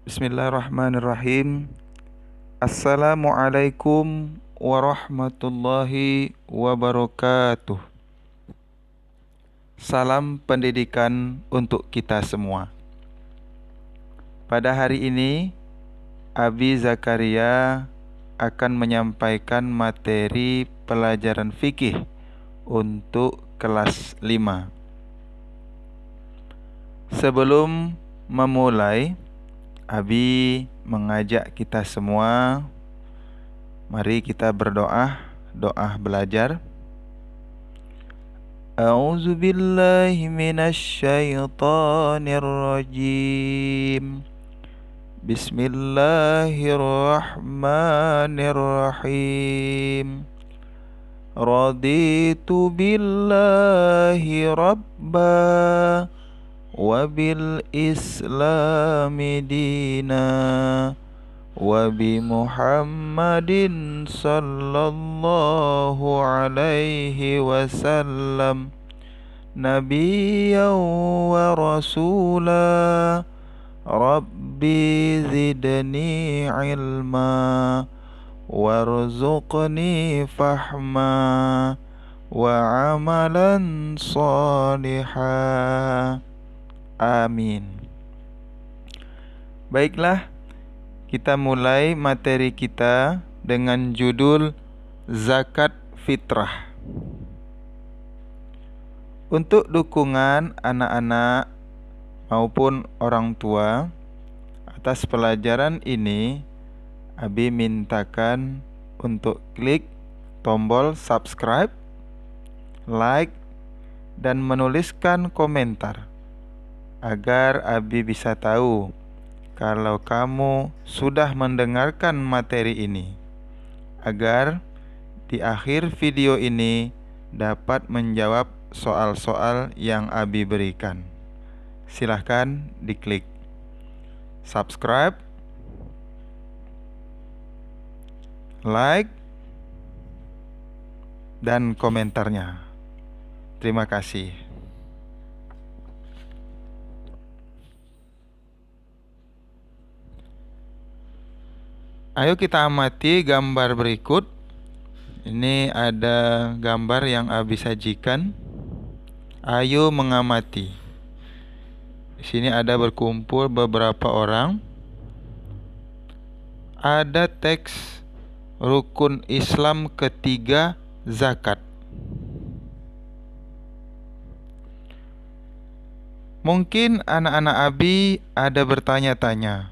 Bismillahirrahmanirrahim. Assalamualaikum warahmatullahi wabarakatuh. Salam pendidikan untuk kita semua. Pada hari ini, Abi Zakaria akan menyampaikan materi pelajaran fikih untuk kelas 5. Sebelum memulai, Abi mengajak kita semua, mari kita berdoa, doa belajar. A'udzu billahi minasyaitonir rajim. Bismillahirrahmanirrahim. Raditu billahi rabba wabil islami dina wabi Muhammadin sallallahu alaihi wasallam nabiyyan wa rasula rabbi zidni ilma warzuqni fahma wa amalan salihah. Amin. Baiklah, kita mulai materi kita dengan judul Zakat Fitrah. Untuk dukungan anak-anak maupun orang tua atas pelajaran ini, Abi mintakan untuk klik tombol subscribe, like, dan menuliskan komentar agar Abi bisa tahu kalau kamu sudah mendengarkan materi ini, agar di akhir video ini dapat menjawab soal-soal yang Abi berikan. Silahkan diklik subscribe, like, dan komentarnya. Terima kasih. Ayo kita amati gambar berikut. Ini ada gambar yang Abi sajikan. Ayo mengamati. Di sini ada berkumpul beberapa orang. Ada teks rukun Islam ketiga, zakat. Mungkin anak-anak Abi ada bertanya-tanya,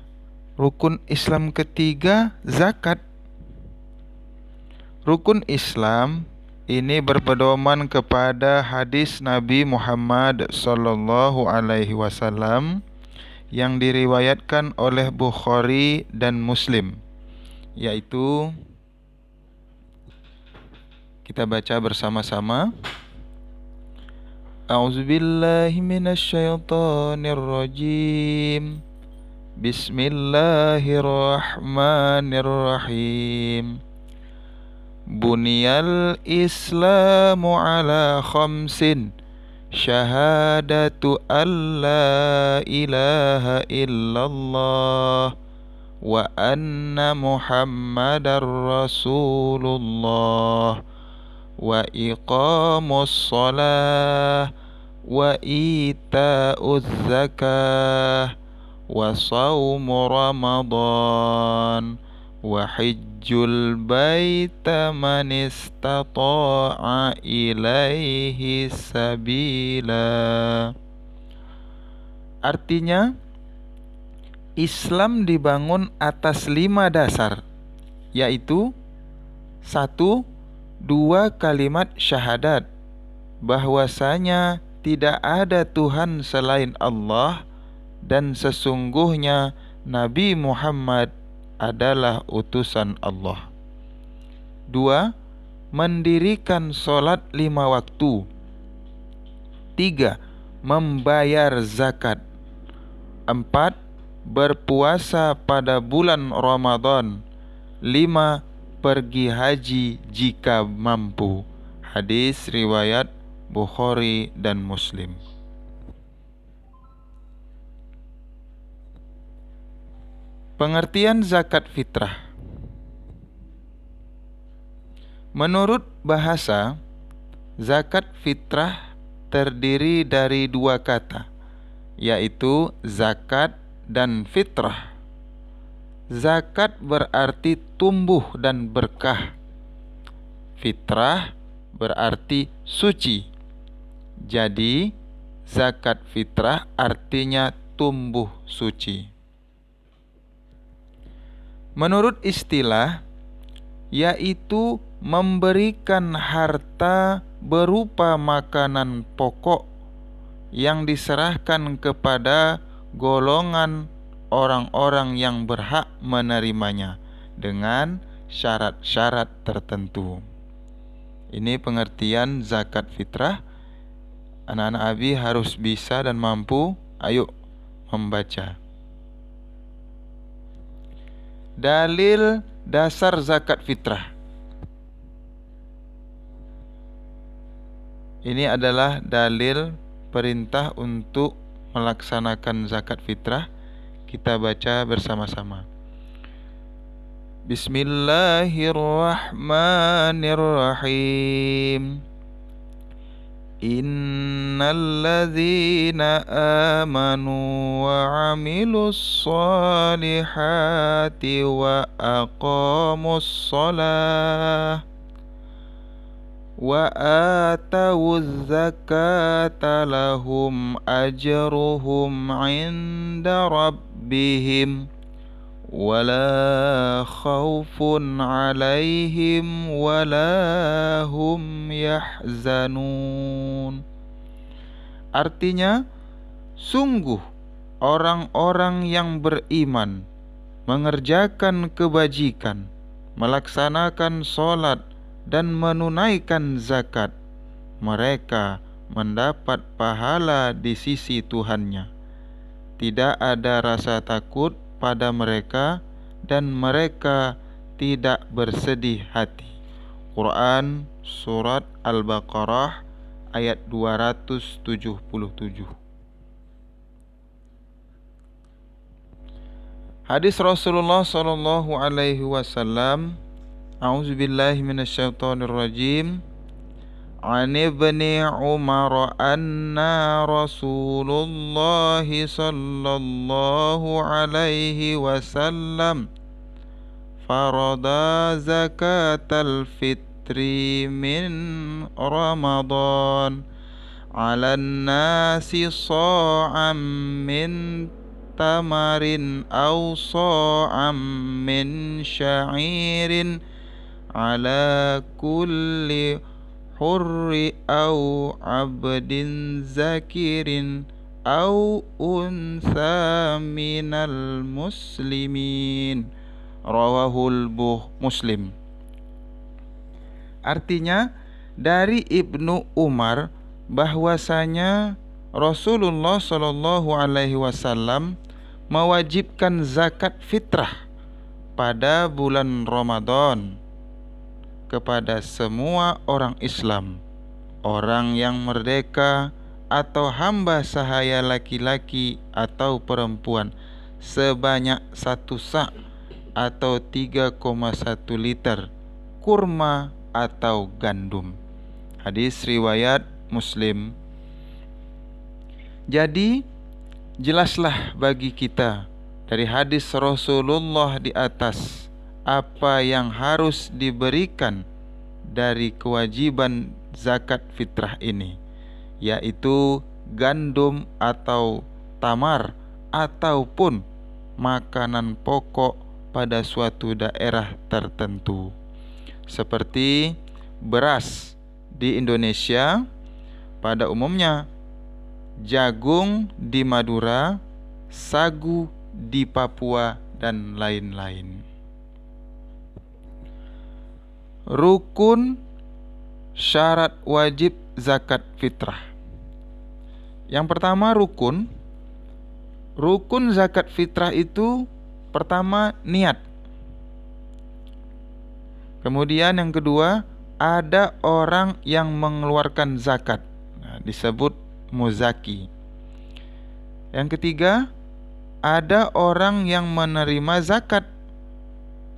rukun Islam ketiga, zakat. Rukun Islam ini berpedoman kepada hadis Nabi Muhammad sallallahu alaihi wasallam yang diriwayatkan oleh Bukhari dan Muslim, yaitu kita baca bersama-sama. A'udzubillahi minasyaitonir rajim. Bismillahirrahmanirrahim. Buniyal Islamu ala khamsin, syahadatu an la ilaha illallah wa anna Muhammadar Rasulullah wa iqamus shalah wa ita'uz zakah wa shaumu ramadan wa hijjul baita man istata'a ilaihi sabila. Artinya, Islam dibangun atas 5 dasar, yaitu 1. 2 kalimat syahadat bahwasanya tidak ada Tuhan selain Allah dan sesungguhnya Nabi Muhammad adalah utusan Allah. 2. Mendirikan sholat 5 waktu. 3. Membayar zakat. 4. Berpuasa pada bulan Ramadan. 5. Pergi haji jika mampu. Hadis riwayat Bukhari dan Muslim. Pengertian zakat fitrah. Menurut bahasa, zakat fitrah terdiri dari dua kata, yaitu zakat dan fitrah. Zakat berarti tumbuh dan berkah. Fitrah berarti suci. Jadi, zakat fitrah artinya tumbuh suci. Menurut istilah, yaitu memberikan harta berupa makanan pokok yang diserahkan kepada golongan orang-orang yang berhak menerimanya dengan syarat-syarat tertentu. Ini pengertian zakat fitrah. Anak-anak Abi harus bisa dan mampu. Ayo membaca. Dalil dasar zakat fitrah. Ini adalah dalil perintah untuk melaksanakan zakat fitrah. Kita baca bersama-sama. Bismillahirrahmanirrahim. Innalladzina amanu wa amilus solihati wa aqamus sholah wa atawuz zakata lahum ajruhum inda rabbihim wala khaufun alaihim wala hum yahzanun. Artinya, sungguh orang-orang yang beriman mengerjakan kebajikan, melaksanakan sholat dan menunaikan zakat, mereka mendapat pahala di sisi Tuhannya. Tidak ada rasa takut pada mereka dan mereka tidak bersedih hati. Quran Surat Al-Baqarah ayat 277. Hadis Rasulullah sallallahu alaihi wasallam. A'udzubillahi minasyaitonirrajim. An ibni Umar anna Rasulullah sallallahu alaihi wasallam farada zakatal fitri min Ramadan ala nasi sa'am min tamarin aw sa'am min sya'irin ala kulli hurri au abdin zakirin au unsa minal muslimin. Rawahul Muslim. Artinya, dari Ibnu Umar bahwasanya Rasulullah Shallallahu alaihi wasallam mewajibkan zakat fitrah pada bulan Ramadan kepada semua orang Islam, orang yang merdeka atau hamba sahaya laki-laki atau perempuan, sebanyak 1 sa' atau 3,1 liter kurma atau gandum. Hadis riwayat Muslim. Jadi, jelaslah bagi kita dari hadis Rasulullah di atas apa yang harus diberikan dari kewajiban zakat fitrah ini, yaitu gandum atau tamar ataupun makanan pokok pada suatu daerah tertentu, seperti beras di Indonesia pada umumnya, jagung di Madura, sagu di Papua, dan lain-lain. Rukun syarat wajib zakat fitrah. Yang pertama, rukun zakat fitrah itu pertama niat. Kemudian yang kedua, ada orang yang mengeluarkan zakat. Disebut muzaki. Yang ketiga, ada orang yang menerima zakat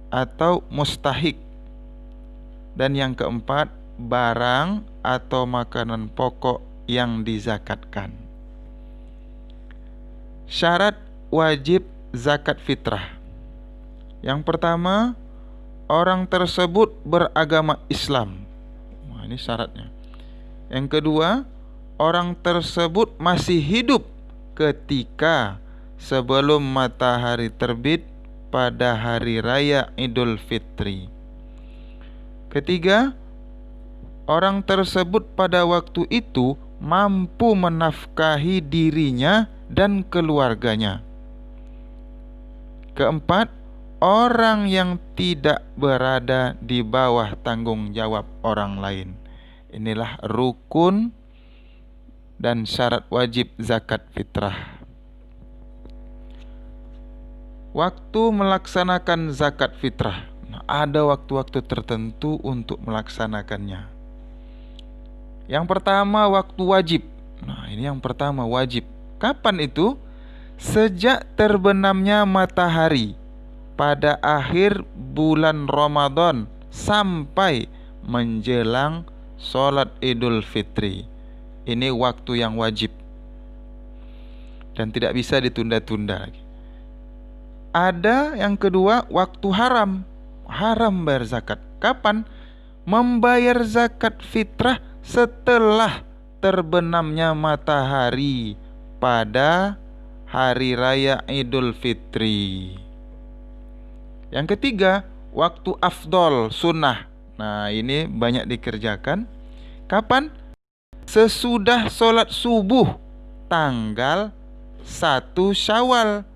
atau mustahik. Dan yang keempat, barang atau makanan pokok yang dizakatkan. Syarat wajib zakat fitrah. Yang pertama, orang tersebut beragama Islam. Nah, ini syaratnya. Yang kedua, orang tersebut masih hidup ketika sebelum matahari terbit pada hari raya Idul Fitri. Ketiga, orang tersebut pada waktu itu mampu menafkahi dirinya dan keluarganya. Keempat, orang yang tidak berada di bawah tanggung jawab orang lain. Inilah rukun dan syarat wajib zakat fitrah. Waktu melaksanakan zakat fitrah. Nah, ada waktu-waktu tertentu untuk melaksanakannya. Yang pertama, waktu wajib. Nah, ini yang pertama, wajib. Kapan itu? Sejak terbenamnya matahari pada akhir bulan Ramadan sampai menjelang sholat Idul Fitri. Ini waktu yang wajib dan tidak bisa ditunda-tunda lagi. Ada yang kedua, waktu haram. Haram bayar zakat. Kapan? Membayar zakat fitrah setelah terbenamnya matahari pada hari raya Idul Fitri. Yang ketiga, waktu afdol, sunnah. Nah, ini banyak dikerjakan. Kapan? Sesudah sholat subuh tanggal 1 Syawal,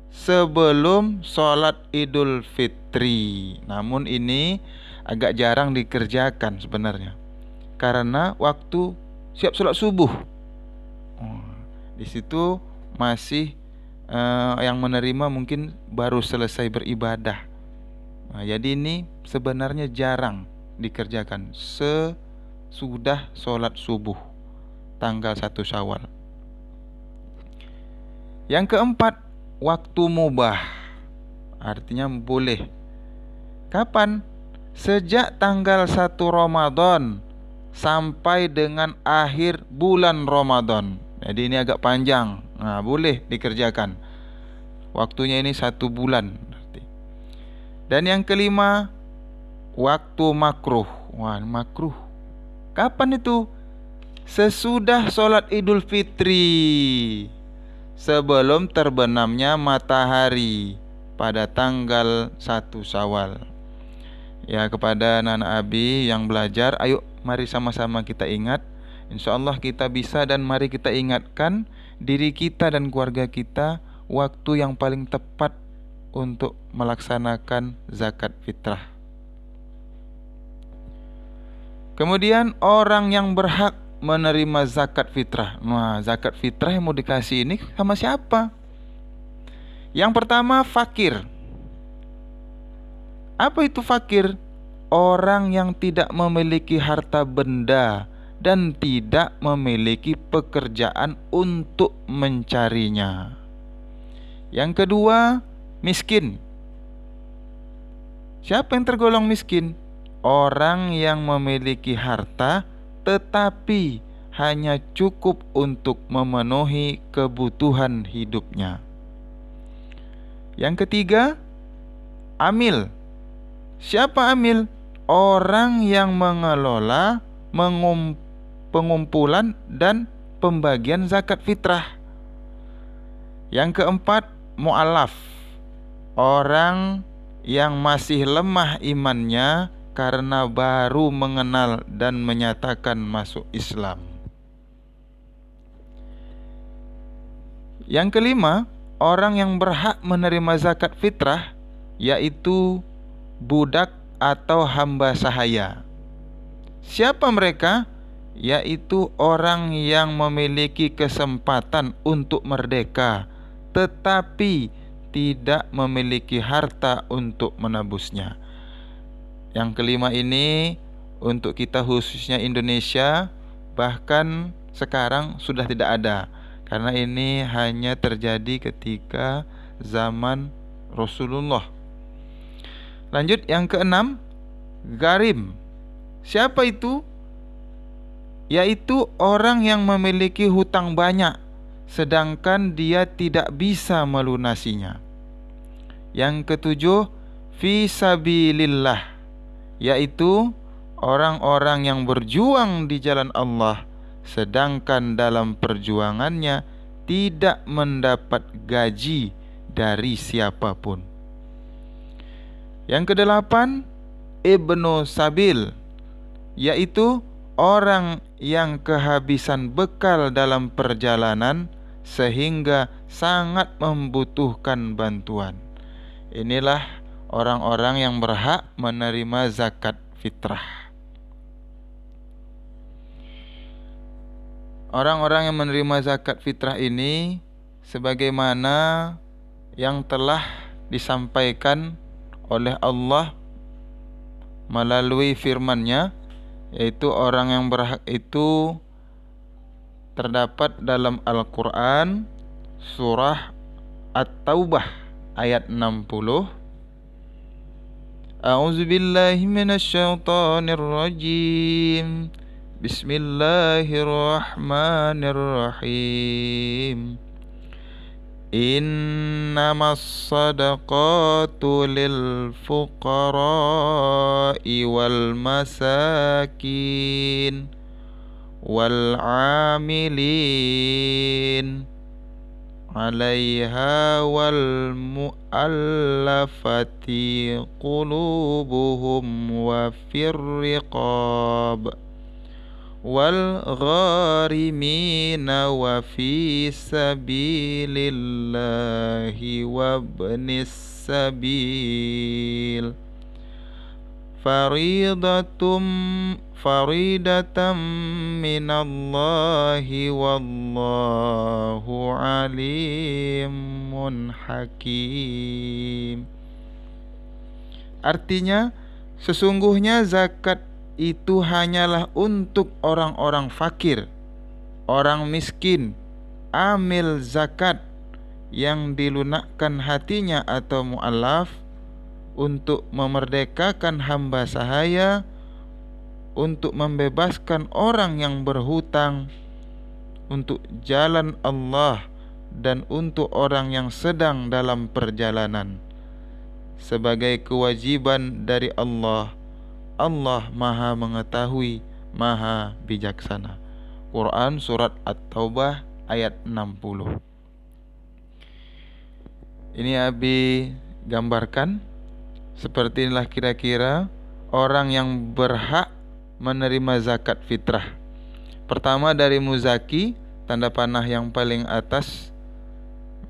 sebelum sholat Idul Fitri. Namun ini agak jarang dikerjakan sebenarnya, karena waktu siap sholat subuh. Di situ masih yang menerima mungkin baru selesai beribadah. Nah, jadi ini sebenarnya jarang dikerjakan sesudah sholat subuh tanggal 1 Syawal. Yang keempat, waktu mubah. Artinya boleh. Kapan? Sejak tanggal 1 Ramadan sampai dengan akhir bulan Ramadan. Jadi ini agak panjang. Nah, boleh dikerjakan. Waktunya ini 1 bulan. Dan yang kelima, waktu makruh. Wah, makruh. Kapan itu? Sesudah sholat Idul Fitri, sebelum terbenamnya matahari pada tanggal 1 Syawal. Ya, kepada anak-anak Abi yang belajar, ayo mari sama-sama kita ingat. InsyaAllah kita bisa, dan mari kita ingatkan diri kita dan keluarga kita waktu yang paling tepat untuk melaksanakan zakat fitrah. Kemudian orang yang berhak menerima zakat fitrah. Nah, zakat fitrah yang mau dikasih ini sama siapa? Yang pertama, fakir. Apa itu fakir? Orang yang tidak memiliki harta benda dan tidak memiliki pekerjaan untuk mencarinya. Yang kedua, miskin. Siapa yang tergolong miskin? Orang yang memiliki harta tetapi hanya cukup untuk memenuhi kebutuhan hidupnya. Yang ketiga, amil. Siapa amil? Orang yang mengelola pengumpulan dan pembagian zakat fitrah. Yang keempat, mu'alaf. Orang yang masih lemah imannya karena baru mengenal dan menyatakan masuk Islam. Yang kelima, orang yang berhak menerima zakat fitrah yaitu budak atau hamba sahaya. Siapa mereka? Yaitu orang yang memiliki kesempatan untuk merdeka tetapi tidak memiliki harta untuk menebusnya. Yang kelima ini untuk kita khususnya Indonesia, bahkan sekarang sudah tidak ada, karena ini hanya terjadi ketika zaman Rasulullah. Lanjut yang keenam, gharim. Siapa itu? Yaitu orang yang memiliki hutang banyak sedangkan dia tidak bisa melunasinya. Yang ketujuh, fi sabilillah, yaitu orang-orang yang berjuang di jalan Allah sedangkan dalam perjuangannya tidak mendapat gaji dari siapapun. Yang kedelapan, ibnu sabil, yaitu orang yang kehabisan bekal dalam perjalanan sehingga sangat membutuhkan bantuan. Inilah orang-orang yang berhak menerima zakat fitrah. Orang-orang yang menerima zakat fitrah ini sebagaimana yang telah disampaikan oleh Allah melalui firman-Nya, yaitu orang yang berhak itu terdapat dalam Al-Quran surah At-Taubah ayat 60. A'udzubillahi minasyaitonir rajim. Bismillahirrahmanirrahim. Innamas sadaqatu lil fuqara'i wal masakin wal 'amilin 'alaiha wal mu'allafati qulubuhum wa fir riqab wal gharimina wa fi sabilillahi wa ibnis sabil faridatan minallahi wallahu alimun hakim. Artinya, sesungguhnya zakat itu hanyalah untuk orang-orang fakir, orang miskin, amil zakat yang dilunakkan hatinya atau mu'allaf, untuk memerdekakan hamba sahaya, untuk membebaskan orang yang berhutang, untuk jalan Allah, dan untuk orang yang sedang dalam perjalanan. Sebagai kewajiban dari Allah. Allah Maha Mengetahui, Maha Bijaksana. Quran Surat At-Taubah ayat 60. Ini Abi gambarkan, seperti inilah kira-kira orang yang berhak menerima zakat fitrah. Pertama dari muzaki, tanda panah yang paling atas.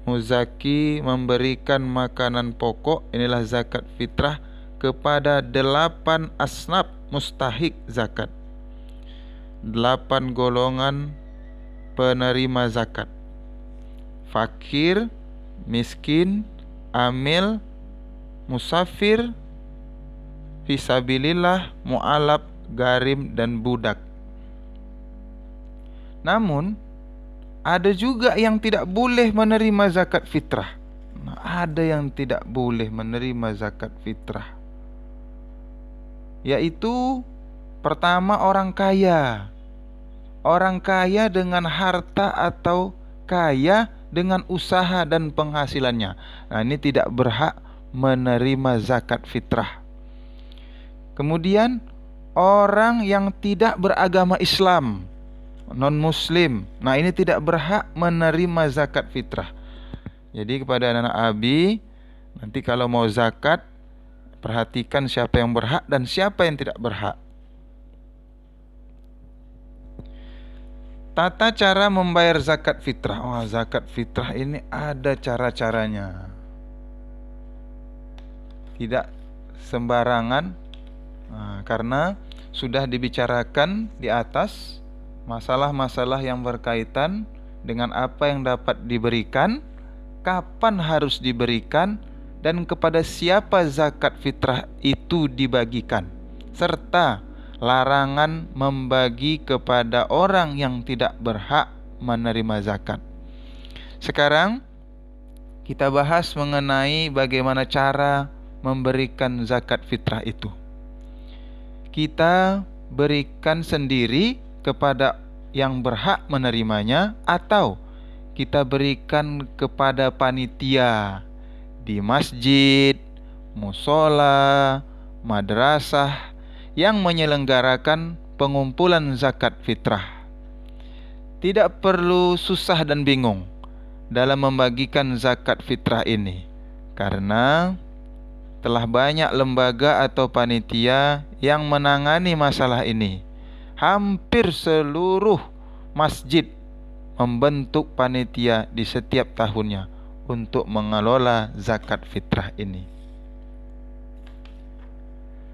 Muzaki memberikan makanan pokok, inilah zakat fitrah, kepada 8 asnaf mustahik zakat, 8 golongan penerima zakat: fakir, miskin, amil, musafir, fisabilillah, mu'alaf, gharim, dan budak. Namun ada juga yang tidak boleh menerima zakat fitrah. Ada yang tidak boleh menerima zakat fitrah, yaitu pertama orang kaya. Orang kaya dengan harta atau kaya dengan usaha dan penghasilannya. Nah, ini tidak berhak menerima zakat fitrah. Kemudian orang yang tidak beragama Islam, non-muslim. Nah, ini tidak berhak menerima zakat fitrah. Jadi kepada anak-anak Abi, nanti kalau mau zakat, perhatikan siapa yang berhak dan siapa yang tidak berhak. Tata cara membayar zakat fitrah. Oh, zakat fitrah ini ada cara-caranya. Tidak sembarangan. Karena sudah dibicarakan di atas masalah-masalah yang berkaitan dengan apa yang dapat diberikan, kapan harus diberikan, dan kepada siapa zakat fitrah itu dibagikan, serta larangan membagi kepada orang yang tidak berhak menerima zakat. Sekarang kita bahas mengenai bagaimana cara memberikan zakat fitrah itu. Kita berikan sendiri kepada yang berhak menerimanya, atau kita berikan kepada panitia di masjid, musola, madrasah yang menyelenggarakan pengumpulan zakat fitrah. Tidak perlu susah dan bingung dalam membagikan zakat fitrah ini, karena telah banyak lembaga atau panitia yang menangani masalah ini. Hampir seluruh masjid membentuk panitia di setiap tahunnya untuk mengelola zakat fitrah ini.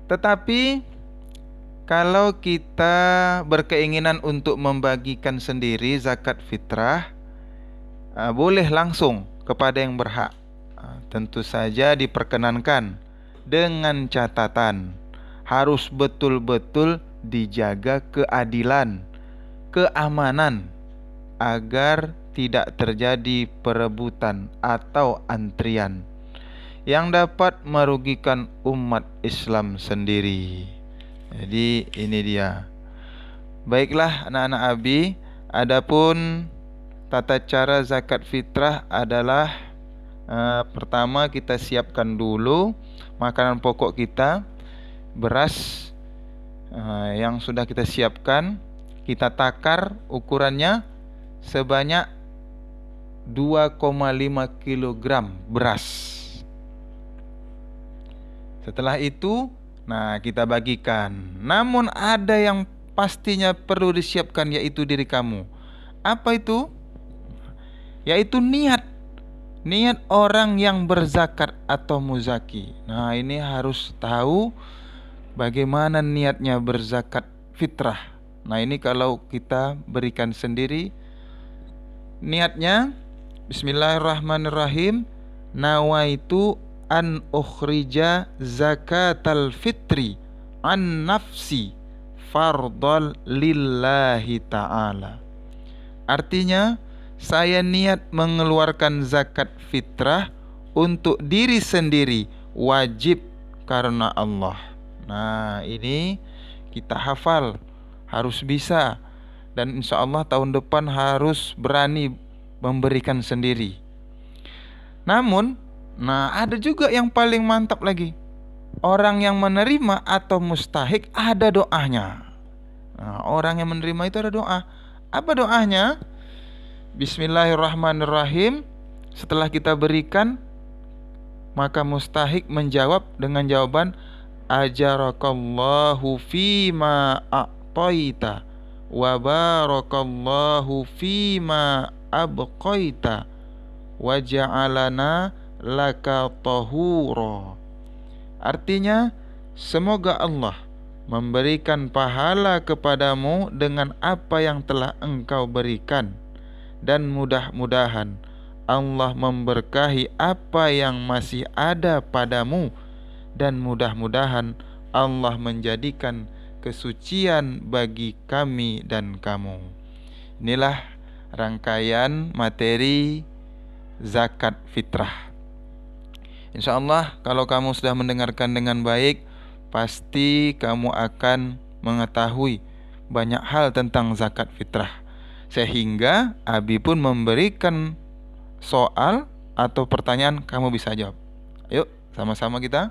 Tetapi kalau kita berkeinginan untuk membagikan sendiri zakat fitrah, boleh langsung kepada yang berhak. Tentu saja diperkenankan, dengan catatan harus betul-betul dijaga keadilan, keamanan, agar tidak terjadi perebutan atau antrian yang dapat merugikan umat Islam sendiri. Jadi ini dia. Baiklah anak-anak Abi, adapun tata cara zakat fitrah adalah pertama kita siapkan dulu makanan pokok kita, beras yang sudah kita siapkan, kita takar ukurannya sebanyak 2,5 kg beras. Setelah itu, kita bagikan. Namun ada yang pastinya perlu disiapkan, yaitu diri kamu. Apa itu? Yaitu niat orang yang berzakat atau muzaki. Ini harus tahu bagaimana niatnya berzakat fitrah. Ini kalau kita berikan sendiri, niatnya bismillahirrahmanirrahim, nawaitu an ukhrija zakatal fitri an nafsi fardal lillahi ta'ala. Artinya, saya niat mengeluarkan zakat fitrah untuk diri sendiri, wajib karena Allah. Ini kita hafal, harus bisa, dan insya Allah tahun depan harus berani memberikan sendiri. Namun, ada juga yang paling mantap lagi. Orang yang menerima atau mustahik ada doanya. Orang yang menerima itu ada doa. Apa doanya? Bismillahirrahmanirrahim. Setelah kita berikan, maka mustahik menjawab dengan jawaban ajarakallahu fima a'taita wa barakallahu fima abqaita wa ja'alana laka tahura. Artinya, semoga Allah memberikan pahala kepadamu dengan apa yang telah engkau berikan, dan mudah-mudahan Allah memberkahi apa yang masih ada padamu, dan mudah-mudahan Allah menjadikan kesucian bagi kami dan kamu. Inilah rangkaian materi zakat fitrah. InsyaAllah kalau kamu sudah mendengarkan dengan baik, pasti kamu akan mengetahui banyak hal tentang zakat fitrah, sehingga Abi pun memberikan soal atau pertanyaan, kamu bisa jawab. Ayo sama-sama kita.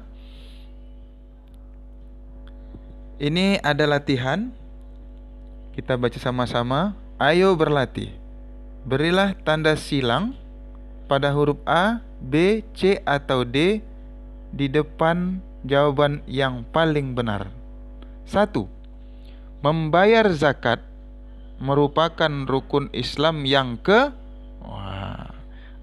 Ini ada latihan, kita baca sama-sama. Ayo berlatih. Berilah tanda silang pada huruf A, B, C atau D di depan jawaban yang paling benar. 1. Membayar zakat merupakan rukun Islam yang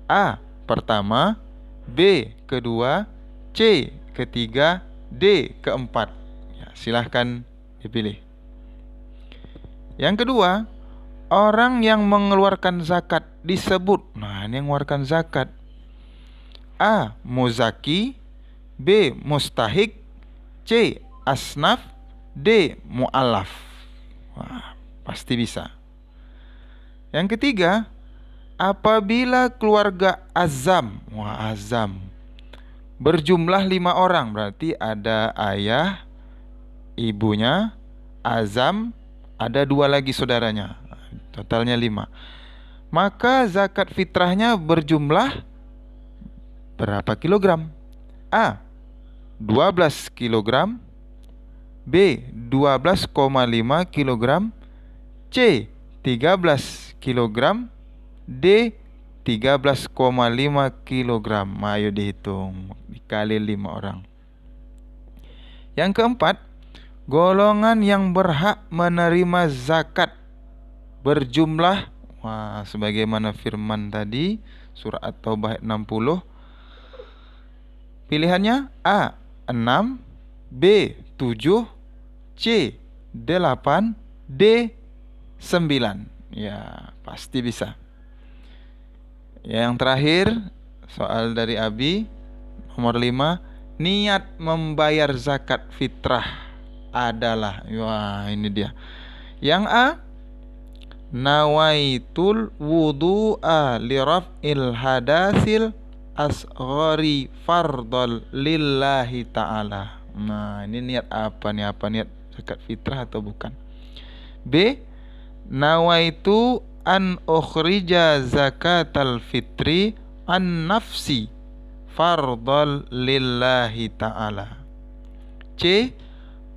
A. Pertama, B. Kedua, C. Ketiga, D. Keempat. Silahkan dipilih. Yang kedua, orang yang mengeluarkan zakat disebut. Ini yang mengeluarkan zakat. A. Muzaki, B. Mustahik, C. Asnaf, D. Mu'alaf. Pasti bisa. Yang ketiga, Apabila keluarga Azam, wah Azam, berjumlah 5 orang, berarti ada ayah, ibunya, Azam, ada 2 lagi saudaranya, totalnya 5. Maka zakat fitrahnya berjumlah berapa kilogram? A. 12 kilogram, B. 12,5 kilogram, C. 13 kilogram, D. 13,5 kilogram. Ayo dihitung, dikali 5 orang. Yang keempat, golongan yang berhak menerima zakat berjumlah, sebagaimana firman tadi, surah At-Taubah ayat 60. Pilihannya A. 6, B. 7, C. 8, D. 9. Ya, pasti bisa. Yang terakhir, soal dari Abi, nomor 5. Niat membayar zakat fitrah adalah, wah ini dia. Yang A, nawaitul wudu'a liraf'il hadasil asghari fardol lillahi ta'ala. Nah, ini niat apa nih? Apa niat zakat fitrah atau bukan? B, nawaitu an ukhrija zakatal fitri an nafsi fardol lillahi ta'ala. C,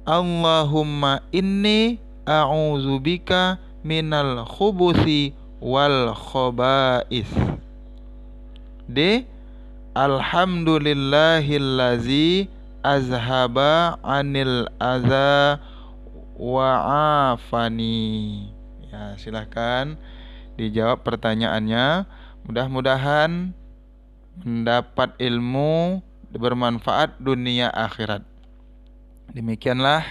Allahumma inni a'udzubika minal khubuthi wal khaba'is. D, alhamdulillahillazi azhaba anil adza wa afani. Ya, silahkan dijawab pertanyaannya. Mudah-mudahan mendapat ilmu bermanfaat dunia akhirat. Demikianlah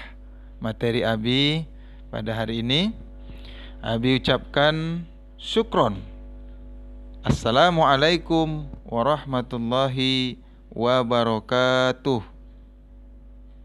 materi Abi pada hari ini. Abi ucapkan syukron. Assalamualaikum warahmatullahi wabarakatuh.